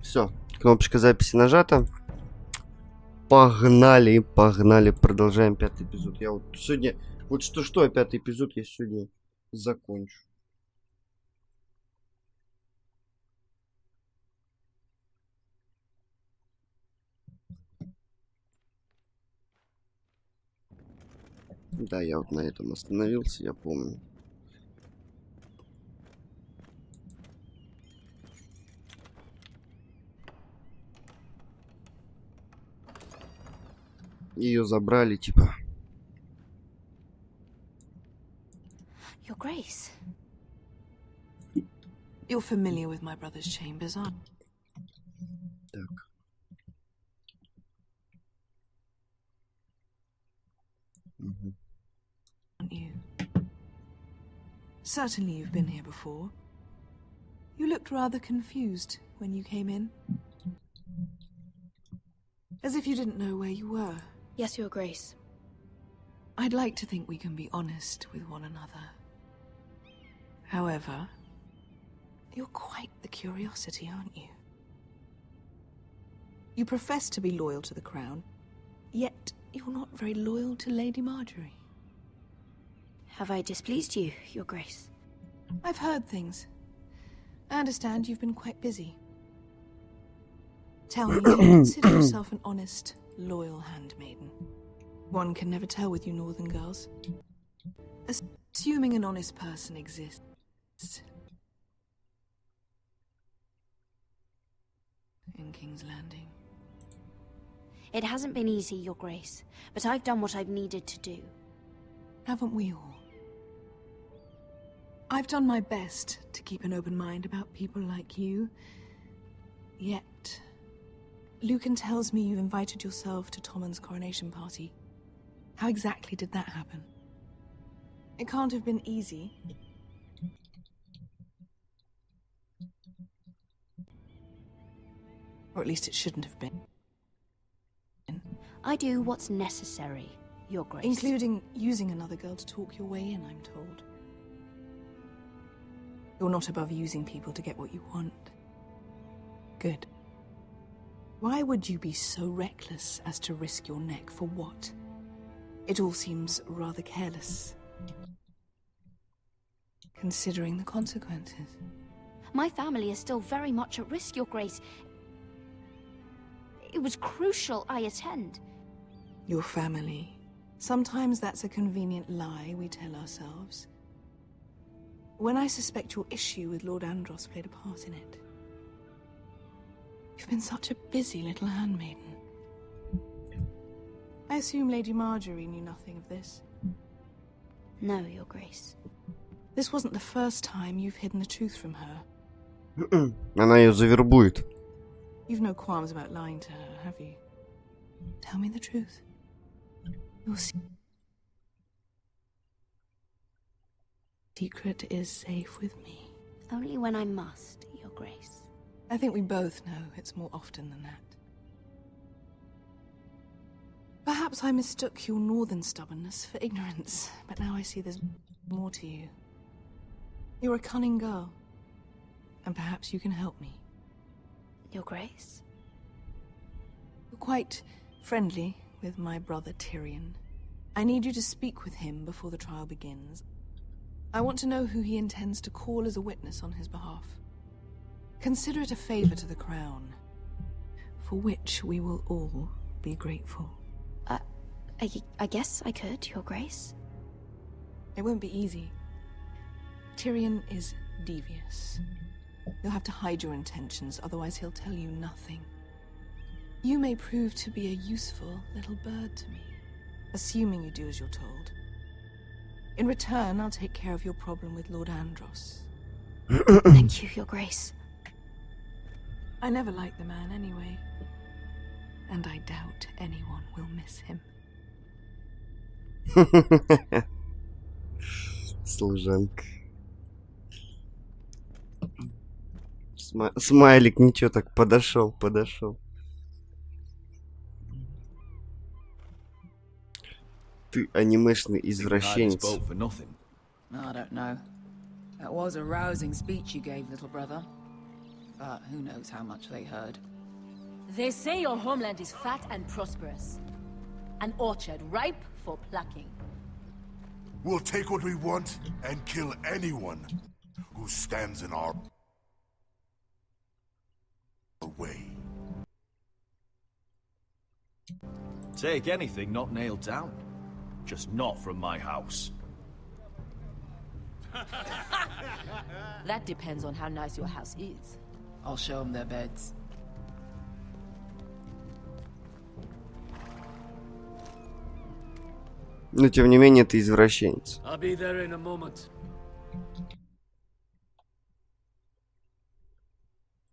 Все, кнопочка записи нажата. Погнали, погнали, продолжаем 5-й эпизод. Я вот сегодня, вот что, 5-й эпизод я сегодня закончу. Да, я вот на этом остановился, я помню. Ее забрали, типа. Your Grace. You're familiar with my brother's chambers, aren't you? Так. Угу. Aren't you? Certainly you've been here before. You looked rather confused when you came in. As if you didn't know where you were. Yes, Your Grace. I'd like to think we can be honest with one another. However, you're quite the curiosity, aren't you? You profess to be loyal to the crown, yet you're not very loyal to Lady Marjorie. Have I displeased you, Your Grace? I've heard things. I understand you've been quite busy. Tell me, do you consider yourself an honest, loyal handmaiden? One can never tell with you northern girls. Assuming an honest person exists. In King's Landing. It hasn't been easy, Your Grace, but I've done what I've needed to do. Haven't we all? I've done my best to keep an open mind about people like you. Yet, Lucan tells me you invited yourself to Tommen's coronation party. How exactly did that happen? It can't have been easy. Or at least it shouldn't have been. I do what's necessary, Your Grace. Including using another girl to talk your way in, I'm told. You're not above using people to get what you want. Good. Why would you be so reckless as to risk your neck for what? It all seems rather careless. Considering the consequences. My family is still very much at risk, Your Grace. It was crucial I attend. Your family. Sometimes that's a convenient lie we tell ourselves. When I suspect your issue with Lord Andros played a part in it. You've been such a busy little handmaiden. I assume Lady Marjorie knew nothing of this. No, Your Grace. This wasn't the first time you've hidden the truth from her. Она ее завербует. You've no qualms about lying to her, have you? Tell me the truth. Your secret is safe with me. Only when I must, Your Grace. I think we both know it's more often than that. Perhaps I mistook your northern stubbornness for ignorance, but now I see there's more to you. You're a cunning girl, and perhaps you can help me. Your Grace? You're quite friendly with my brother Tyrion. I need you to speak with him before the trial begins. I want to know who he intends to call as a witness on his behalf. Consider it a favor to the crown, for which we will all be grateful. I guess I could, Your Grace. It won't be easy. Tyrion is devious. You'll have to hide your intentions, otherwise he'll tell you nothing. You may prove to be a useful little bird to me, assuming you do as you're told. In return, I'll take care of your problem with Lord Andros. Thank you, Your Grace. I never liked the man anyway, and I doubt anyone will miss him. Служанка. Смайлик, ничего так, подошел. Ты анимешный извращенец. I don't know. That was a rousing speech you gave, little brother. but who knows how much they heard. They say your homeland is fat and prosperous. An orchard ripe for plucking. We'll take what we want and kill anyone who stands in our way. Take anything not nailed down. Just not from my house. That depends on how nice your house is. I'll show them their beds. Но тем не менее, ты извращенец. I'll be there in a moment.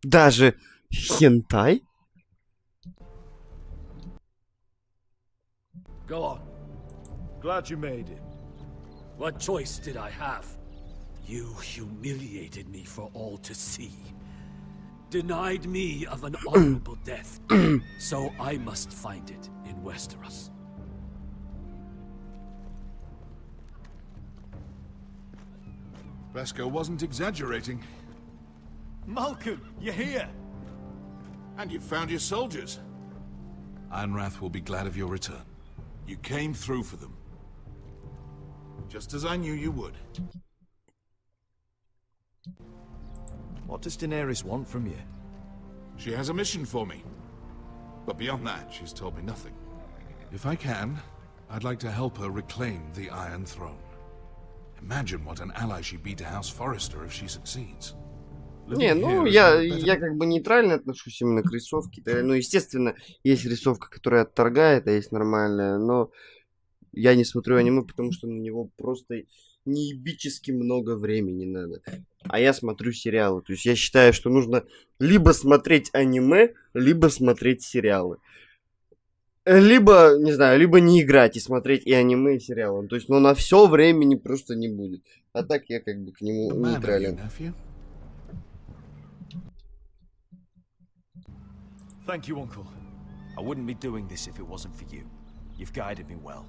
Даже хентай? Go on. Glad you made it. What choice did I have? You humiliated me for all to see. Denied me of an honorable death. So I must find it in Westeros. Vasco wasn't exaggerating. Malcolm, you're here. And you found your soldiers. Ironrath will be glad of your return. You came through for them. Just as I knew you would. What does Daenerys want from you? She has a mission for me. But beyond that, she's told me nothing. If I can, I'd like to help her reclaim the Iron Throne. Imagine what an ally she'd be to House Forrester if she succeeds. Не, ну, я как бы нейтрально отношусь именно к рисовке. Ну, естественно, есть рисовка, которая отторгает, а есть нормальная, но я не смотрю аниме, потому что на него просто неебически много времени надо. А я смотрю сериалы. То есть я считаю, что нужно либо смотреть аниме, либо смотреть сериалы. Либо, не знаю, либо не играть и смотреть и аниме, и сериалы. То есть, ну, на все времени просто не будет. А так я как бы к нему нейтрален. Thank you, Uncle. I wouldn't be doing this if it wasn't for you. You've guided me well.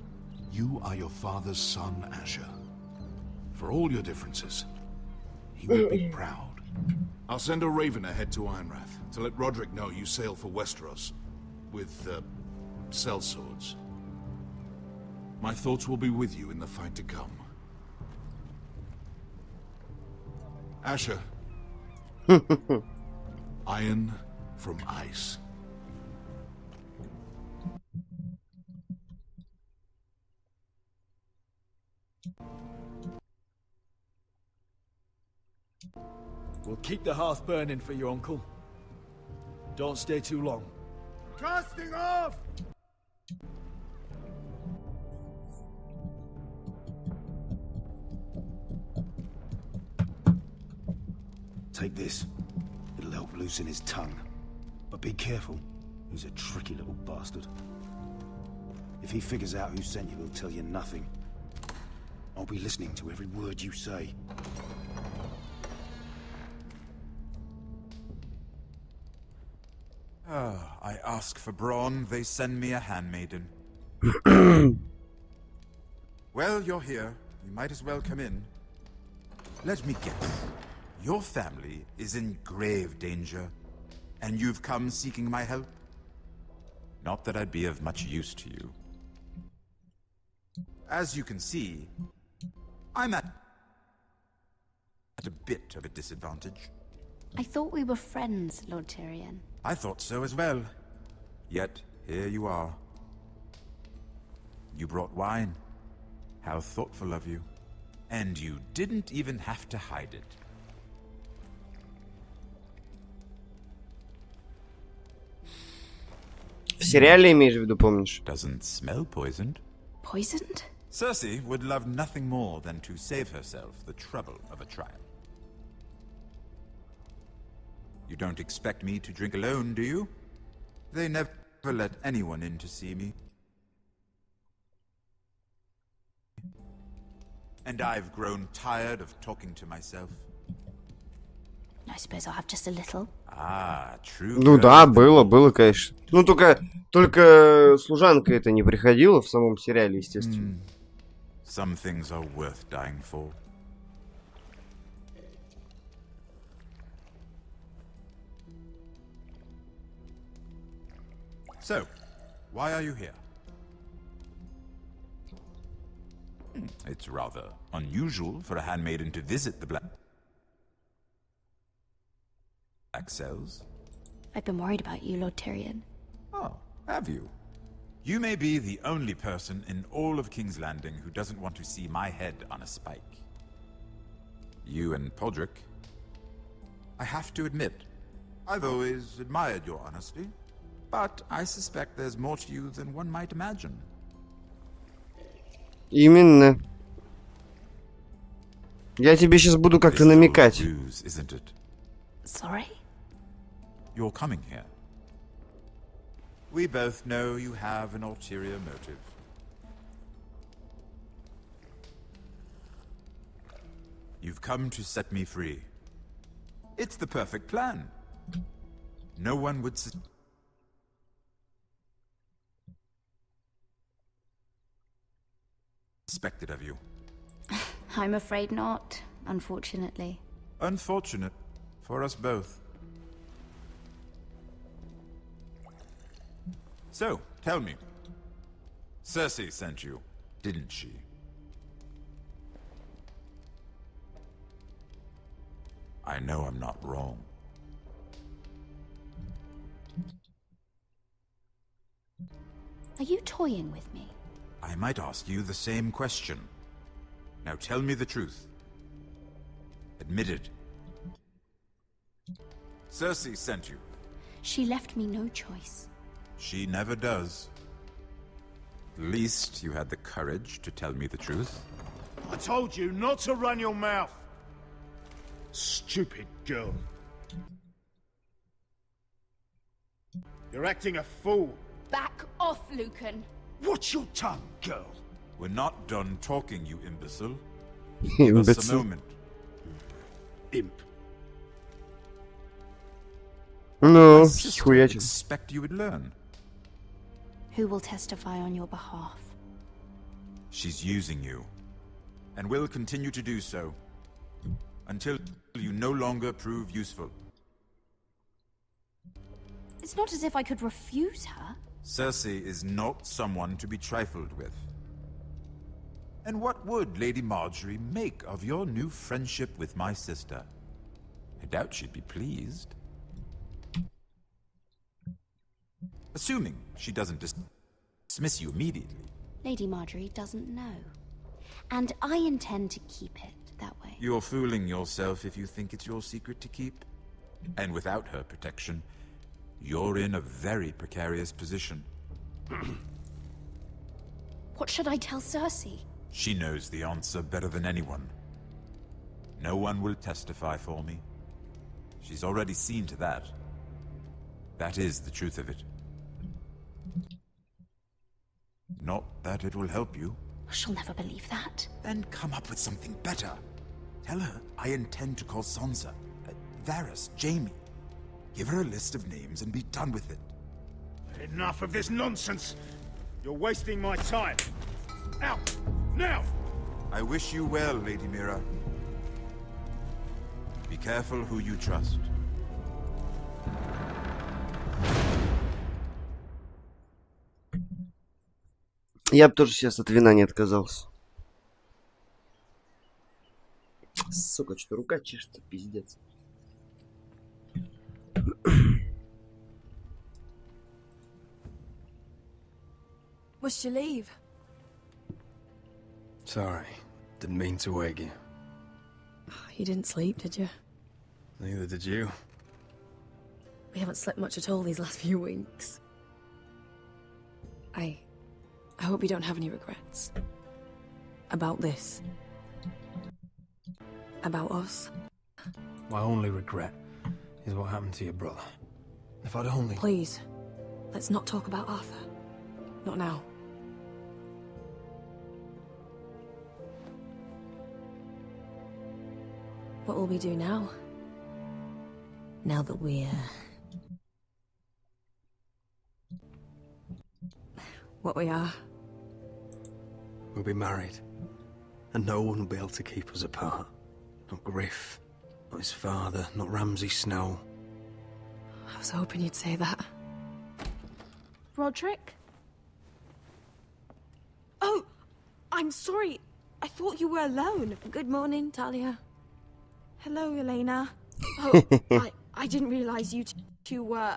You are your father's son, Asher. For all your differences, he would be proud. I'll send a raven ahead to Ironrath to let Roderick know you sail for Westeros with sellswords. My thoughts will be with you in the fight to come. Asher. Iron from ice. We'll keep the hearth burning for you, Uncle. Don't stay too long. Casting off! Take this. It'll help loosen his tongue. But be careful. He's a tricky little bastard. If he figures out who sent you, he'll tell you nothing. I'll be listening to every word you say. I ask for brawn, they send me a handmaiden. Well, you're here. You might as well come in. Let me guess. Your family is in grave danger, and you've come seeking my help? Not that I'd be of much use to you. As you can see, I'm at a bit of a disadvantage. I thought we were friends, Lord Tyrion. I thought so as well. Yet, here you are. You brought wine. How thoughtful of you. And you didn't even have to hide it. В сериале имеешь в виду, помнишь? Doesn't smell poisoned. Poisoned? Cersei would love nothing more than to save herself the trouble of a trial. You don't expect me to drink alone, do you? They never let anyone in to see me. And I've grown tired of talking to myself. I suppose I'll have just a little. Ah, true. Ну да, было, конечно. Ну только служанка это не приходила в самом сериале, естественно. Some things are worth dying for. So, why are you here? It's rather unusual for a handmaiden to visit the Black Cells. I've been worried about you, Lord Tyrion. Oh, have you? You may be the only person in all of King's Landing who doesn't want to see my head on a spike. You and Podrick. I have to admit, I've always admired your honesty, but I suspect there's more to you than one might imagine. Именно. Я тебе сейчас буду как-то намекать. Isn't it? Sorry? You're coming here. We both know you have an ulterior motive. You've come to set me free. It's the perfect plan. No one would suspect it of you. I'm afraid not, unfortunately. Unfortunate for us both. So, tell me. Cersei sent you, didn't she? I know I'm not wrong. Are you toying with me? I might ask you the same question. Now tell me the truth. Admit it. Cersei sent you. She left me no choice. She never does. At least you had the courage to tell me the truth. I told you not to run your mouth. Stupid girl. You're acting a fool. Back off, Lucan. Watch your tongue, girl. We're not done talking, you imbecile. Give Imbecile. us a moment. Imp. Ну, I хуячим. expect you would learn. Who will testify on your behalf? She's using you, and will continue to do so, until you no longer prove useful. It's not as if I could refuse her. Cersei is not someone to be trifled with. And what would Lady Marjorie make of your new friendship with my sister? I doubt she'd be pleased. Assuming she doesn't dismiss you immediately. Lady Marjorie doesn't know. And I intend to keep it that way. You're fooling yourself if you think it's your secret to keep. And without her protection, you're in a very precarious position. What should I tell Cersei? She knows the answer better than anyone. No one will testify for me. She's already seen to that. That is the truth of it. Not that it will help you. She'll never believe that. Then come up with something better. Tell her I intend to call Sansa, Varys, Jaime. Give her a list of names and be done with it. Enough of this nonsense. You're wasting my time. Out! Now! I wish you well, Lady Mira. Be careful who you trust. Я бы тоже сейчас от вина не отказался. Сука, что рука чешется, пиздец. Must you leave? Sorry, didn't mean to wake you. You didn't sleep, did you? Neither did you. We haven't slept much at all these last few weeks. I hope you don't have any regrets. About this. About us. My only regret is what happened to your brother. If I'd only... Please, let's not talk about Arthur. Not now. What will we do now? Now that we're... what we are. We'll be married. And no one will be able to keep us apart. Not Griff, not his father, not Ramsay Snow. I was hoping you'd say that. Roderick? Oh, I'm sorry. I thought you were alone. Good morning, Talia. Hello, Elena. Oh, I didn't realize you two were...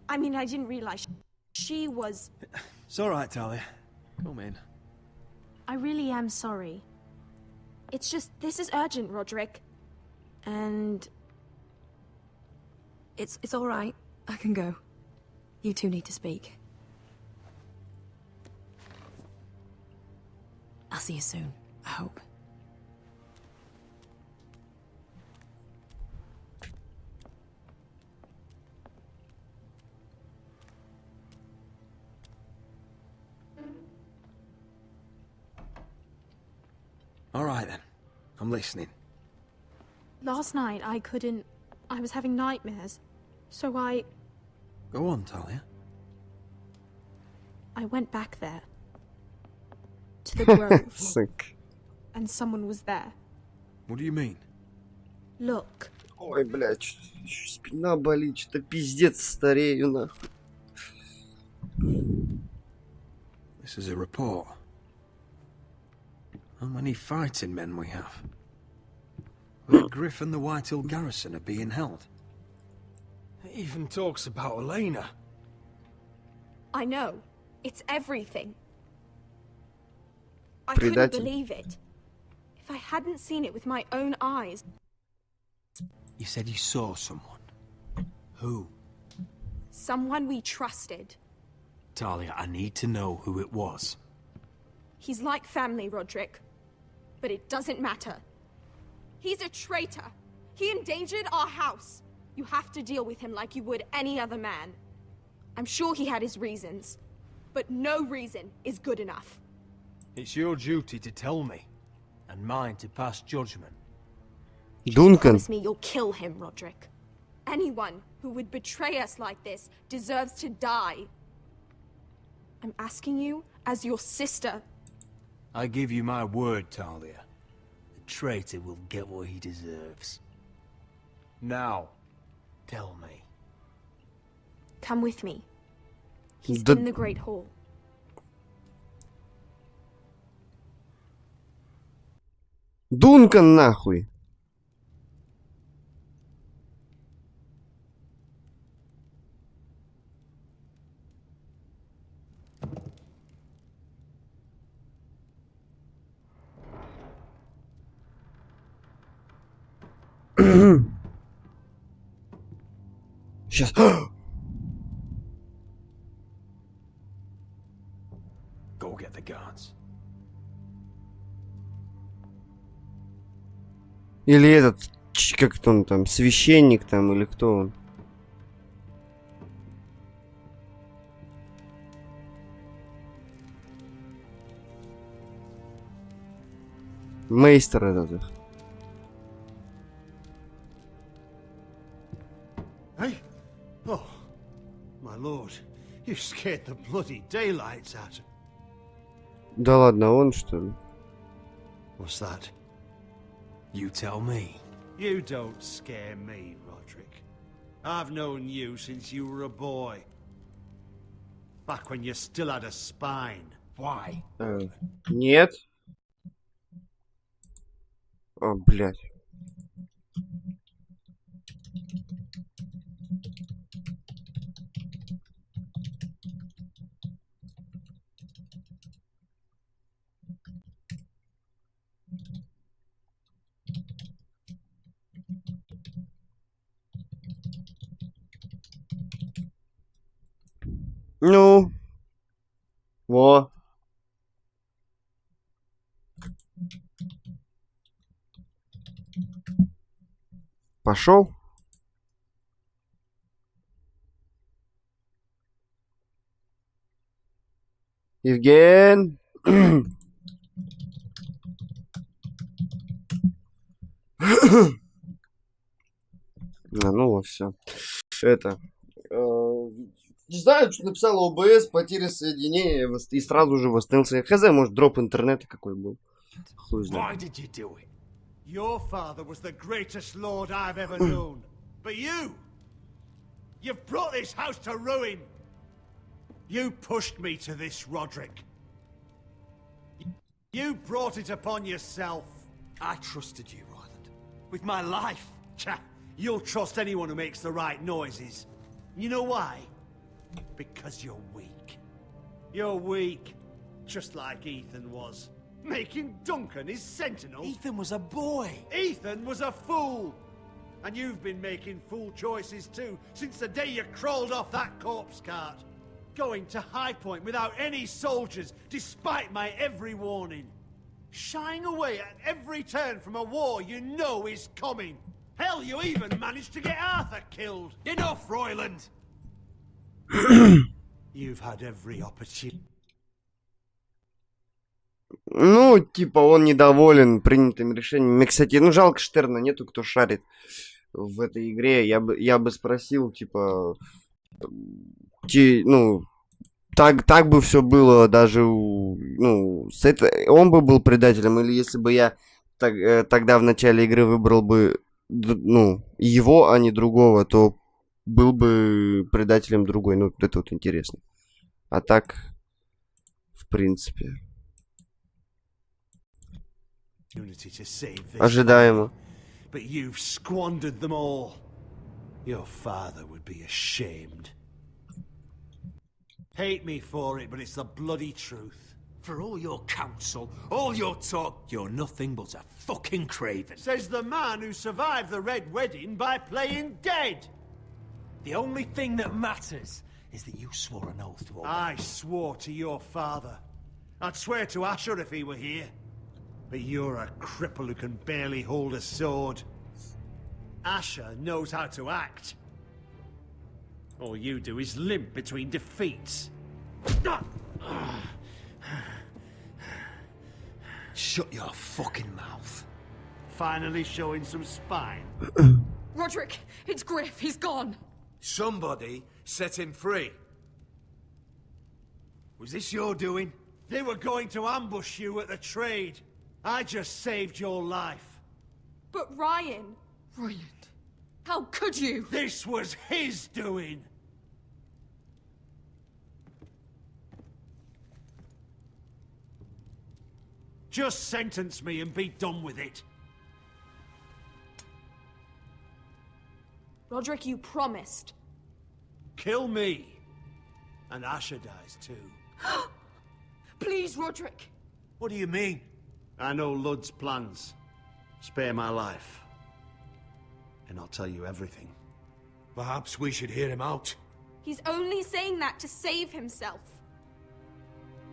I mean, I didn't realize she was... It's all right, Talia. Come in. I really am sorry. It's just, this is urgent, Roderick. And... It's all right. I can go. You two need to speak. I'll see you soon, I hope. All right, then. I'm listening. Last night, I was having nightmares. So I Go on, Talia. went back there. To the grove. Sick. And someone was there. What do you mean? Look. Ой, блядь, что-то спина болит, что-то пиздец старею, нахуй. This is a report. How many fighting men we have? Where Griff and the Whitehill garrison are being held. It even talks about Elena. I know. It's everything. I couldn't Предатель. believe it. If I hadn't seen it with my own eyes. You said you saw someone. Who? Someone we trusted. Talia, I need to know who it was. He's like family, Roderick. But it doesn't matter. He's a traitor. He endangered our house. You have to deal with him like you would any other man. I'm sure he had his reasons. But no reason is good enough. It's your duty to tell me, and mine to pass judgment. Duncan. Promise me you'll kill him, Roderick. Anyone who would betray us like this deserves to die. I'm asking you as your sister. I give you my word, Talia. The traitor will get what he deserves. Now, tell me. Come with me. He's Да- in the Great Hall. Дункан, нахуй. Сейчас. Go get the guards. Или этот, как-то он там, священник там, или кто он? Мейстер этот. Hey? Oh, my lord. You scared the bloody daylights out of... Да ладно, он что ли? What's that? You tell me. You don't scare me, Roderick. I've known you since you were a boy. Back when you still had a spine. Why? Нет. О, блядь. Ну. Во. Пошел. Евген. Ну, все. Это. Не знаю, что написала ОБС, потеря соединения и сразу же восстановился. Хз, может, дроп интернета какой был. Хуй Why знает. did you do it? Your father was the greatest lord I've ever known. But you've brought this house to ruin. You pushed me to this, Roderick. You brought it upon yourself. I trusted you, Roland. With my life. Cha, you'll trust anyone who makes the right noises. You know why? Because you're weak. You're weak. Just like Ethan was. Making Duncan his sentinel. Ethan was a boy. Ethan was a fool. And you've been making fool choices too, since the day you crawled off that corpse cart. Going to High Point without any soldiers, despite my every warning. Shying away at every turn from a war you know is coming. Hell, you even managed to get Arthur killed. Enough, Royland! You've had every opportunity. Ну, типа, он недоволен принятыми решениями. Кстати, ну, жалко, Штерна нету, кто шарит в этой игре. Я бы спросил, типа, ну, так бы все было даже, ну, он бы был предателем, или если бы я тогда в начале игры выбрал бы, ну, его, а не другого, то был бы предателем другой. Ну, это вот интересно. А так, в принципе... Ожидаемо. But you've squandered them all. Your father would be ashamed. Hate me for it, but it's the bloody truth. For all your counsel, all your talk, you're nothing but a fucking craven. Says the man who survived the Red Wedding by playing dead. The only thing that matters is that you swore an oath to obey. I swore to your father. I'd swear to Asher if he were here. But you're a cripple who can barely hold a sword. Asher knows how to act. All you do is limp between defeats. Shut your fucking mouth. Finally showing some spine. Roderick, it's Griff. He's gone. Somebody set him free. Was this your doing? They were going to ambush you at the trade. I just saved your life. But Ryan... Roland, how could you? This was his doing. Just sentence me and be done with it. Roderick, you promised. Kill me. And Asher dies too. Please, Roderick. What do you mean? I know Lud's plans. Spare my life. And I'll tell you everything. Perhaps we should hear him out. He's only saying that to save himself.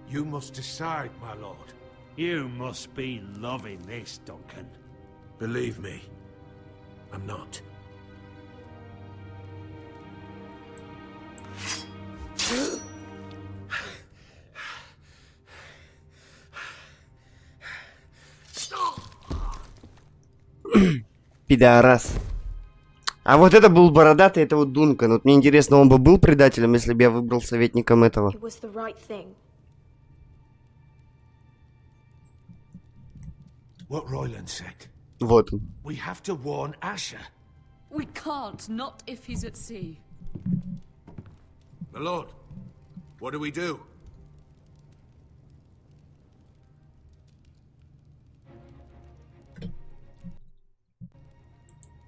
You must decide, my lord. You must be loving this, Duncan. Believe me, I'm not. Пидорас. А вот это был бородатый, это вот Дункан. Вот мне интересно, он бы был предателем, если бы я выбрал советником этого. What Royland said. Вот он. We have to warn Asher. We can't, not if he's at sea. My lord, what do we do?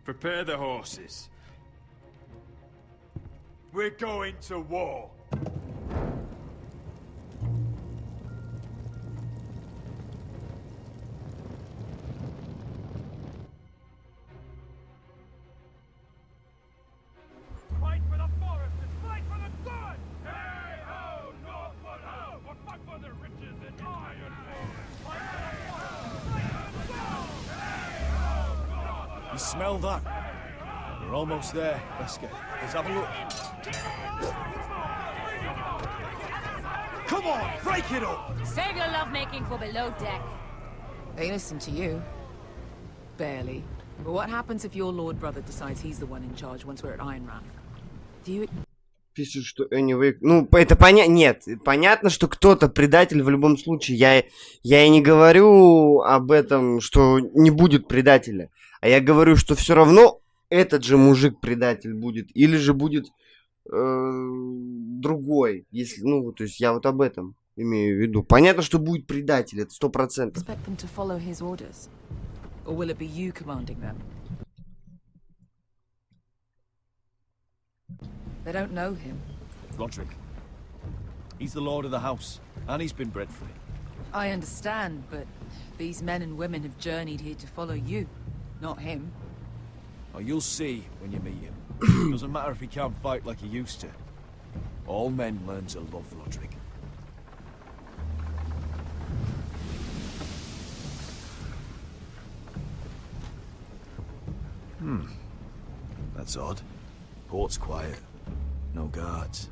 Prepare the horses. We're going to war. Fight for the forest and fight for the sun! Hey ho, Northwood ho! We'll fight for the riches and iron ore! Fight for the forest, fight for the sun! Hey ho, Northwood! You smell that? We're almost there. Let's have a look. Come on, break it up! Save your lovemaking for below deck. They listen to you. Barely. But what happens if your lord brother decides he's the one in charge once we're at Ironrath? Do you... Пишут, что anyway... Ну, это понятно... Нет, понятно, что кто-то предатель в любом случае. Я и не говорю об этом, что не будет предателя. А я говорю, что все равно этот же мужик предатель будет. Или же будет другой. Если, ну, то есть я вот об этом имею в виду. Понятно, что будет предатель, это 100%. Expect them to follow his orders, or will it be you commanding them? They don't know him. Roderick. He's the lord of the house, and he's been bred for it. I understand, but these men and women have journeyed here to follow you, not him. Oh, you'll see when you meet him. Doesn't matter if he can't fight like he used to. All men learn to love Roderick. That's odd. Port's quiet. No guards.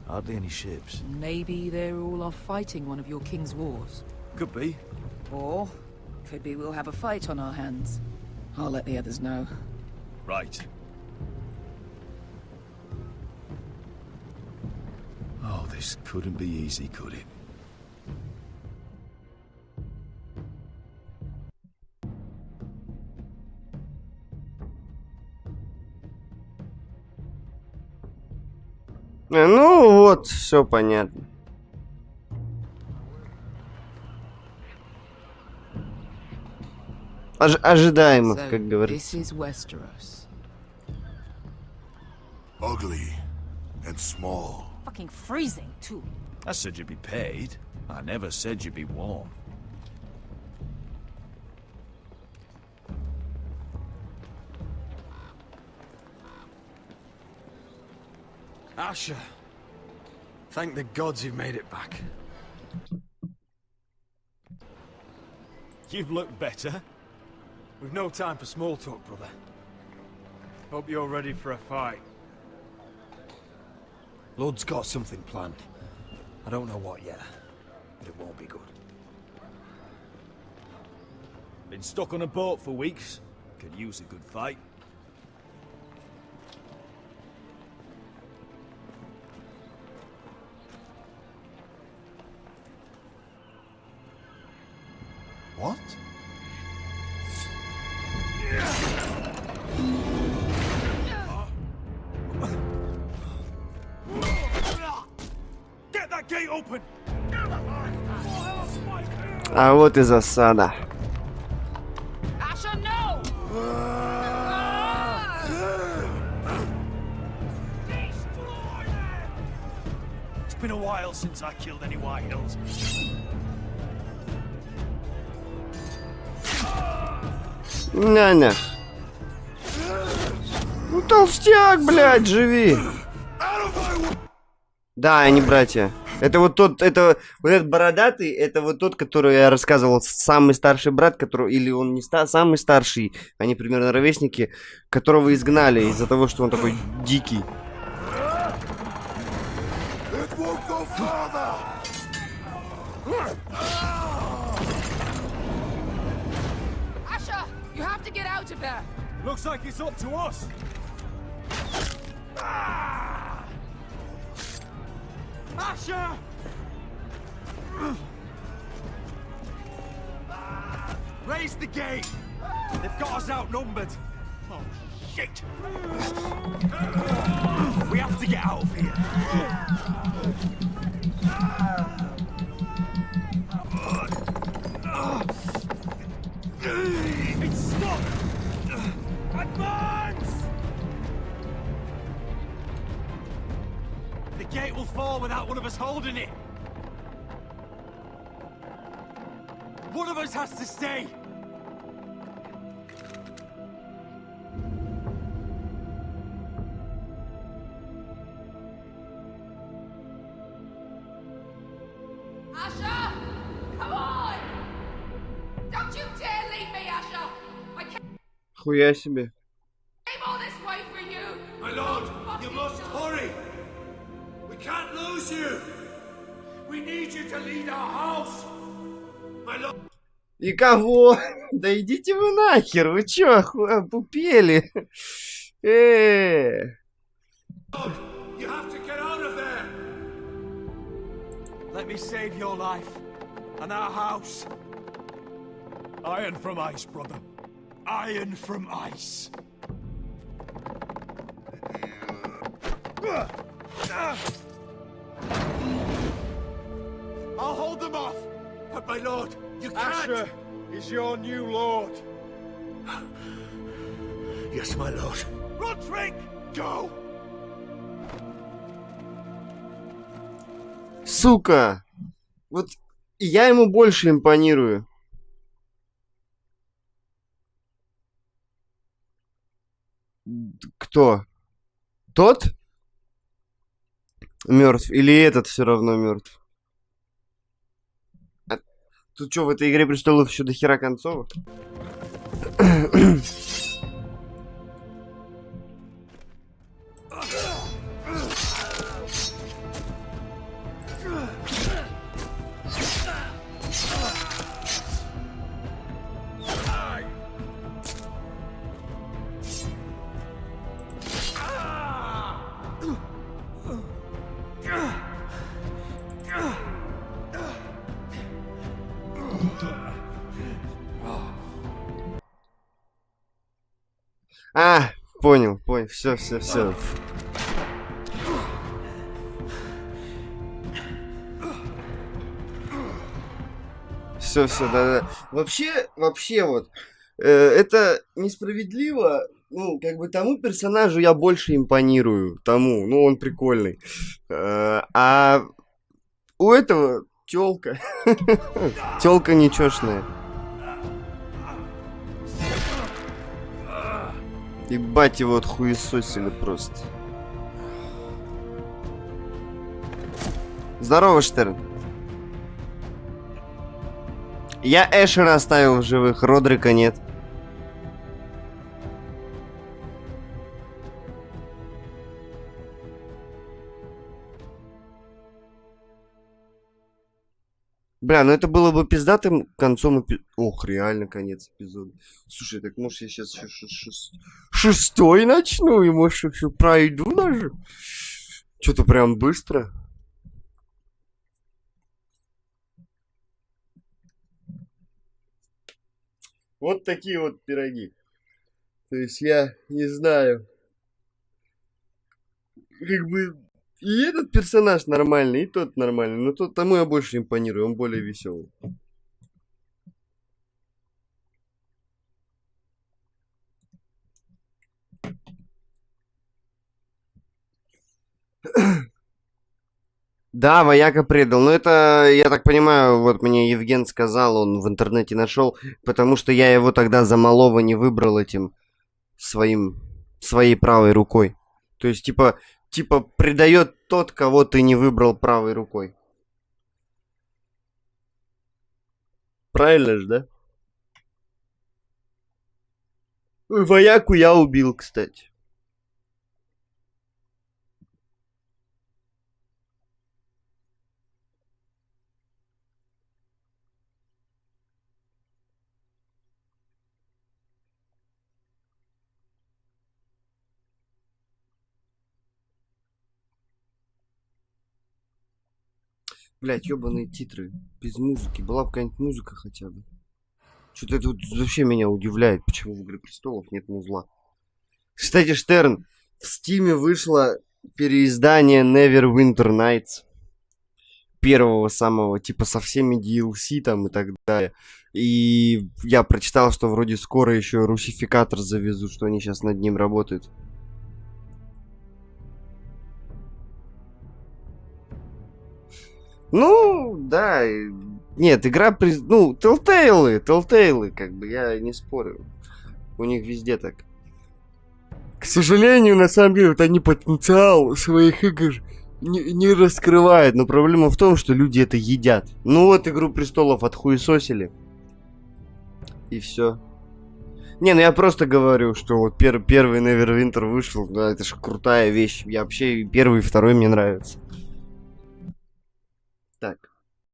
Hardly any ships. Maybe they're all off fighting one of your king's wars. Could be. Or could be we'll have a fight on our hands. I'll let the others know. Right. Oh, this couldn't be easy, could it? Ну вот, все понятно. Ожидаемо, So, как говорится. this is Westeros. Ugly and small. Fucking freezing, too. I said you'd be paid. I never said you'd be warm. Asher, thank the gods you've made it back. You've looked better. We've no time for small talk, brother. Hope you're ready for a fight. Lord's got something planned. I don't know what yet, but it won't be good. Been stuck on a boat for weeks. Could use a good fight. What? Get that gate open! А вот и засада. Asher, no! It's been a while since I killed any White Hills. На-на. Ну, толстяк, блядь, живи. Да, они братья. Это вот тот, это вот этот бородатый, это вот тот, который я рассказывал, самый старший брат, который, или он не самый старший, они примерно ровесники, которого изгнали из-за того, что он такой дикий. Asher, you have to get out of there. Looks like it's up to us. Asher! Raise the gate! They've got us outnumbered! Oh, shit! We have to get out of here! It's stuck! Advance! The gate will fall without one of us holding it! One of us has to stay! Asher, come on! Don't you dare leave me, Asher! I came Хуя себе. all this way for you! My lord, you must hurry! We can't lose you! We need you to lead our house! My lord... И кого? Да идите вы нахер, вы чё, пупели? You have to get out of there! Let me save your life and our house. Iron from ice, brother. Iron from ice. him off! But my lord, you can't! Asher is your new lord. Yes, my lord. Roderick, go! Сука! Вот я ему больше импонирую. Кто? Тот? Мертв. Или этот все равно мертв? А тут что, в этой Игре Престолов еще до хера концовок? А, понял, все. Все, да. Вообще вот, это несправедливо. Ну, как бы тому персонажу я больше импонирую. Тому, ну, он прикольный. А у этого тёлка. Тёлка ничёшная. Ебать его отхуесосили просто. Здорово, Штерн. Я Эшера оставил в живых, Родрика нет. Бля, ну это было бы пиздатым концом Ох, реально конец эпизода. Слушай, так может я сейчас шестой начну, и может еще пройду даже? Что-то прям быстро. Вот такие вот пироги. То есть я не знаю. Как бы... И этот персонаж нормальный, и тот нормальный. Но тот, тому я больше импонирую, он более веселый. Да, вояка предал. Но это, я так понимаю, вот мне Евген сказал, он в интернете нашел, потому что я его тогда за малого не выбрал этим своей правой рукой. То есть, типа предает тот, кого ты не выбрал правой рукой. Правильно же, да? Вояку я убил, кстати. Блять, ёбаные титры. Без музыки. Была бы какая-нибудь музыка хотя бы. Что-то это вот вообще меня удивляет, почему в Игре Престолов нет музла. Кстати, Штерн, в Стиме вышло переиздание Neverwinter Nights. Первого самого, типа со всеми DLC там и так далее. И я прочитал, что вроде скоро еще русификатор завезут, что они сейчас над ним работают. Ну, да. Нет, игра... Ну, Telltale, как бы, я не спорю. У них везде так. К сожалению, на самом деле, вот они потенциал своих игр не раскрывают. Но проблема в том, что люди это едят. Ну вот, Игру Престолов отхуесосили. И все. Не, ну я просто говорю, что вот первый Neverwinter вышел. Да, это же крутая вещь. Я вообще первый и второй мне нравятся. Так.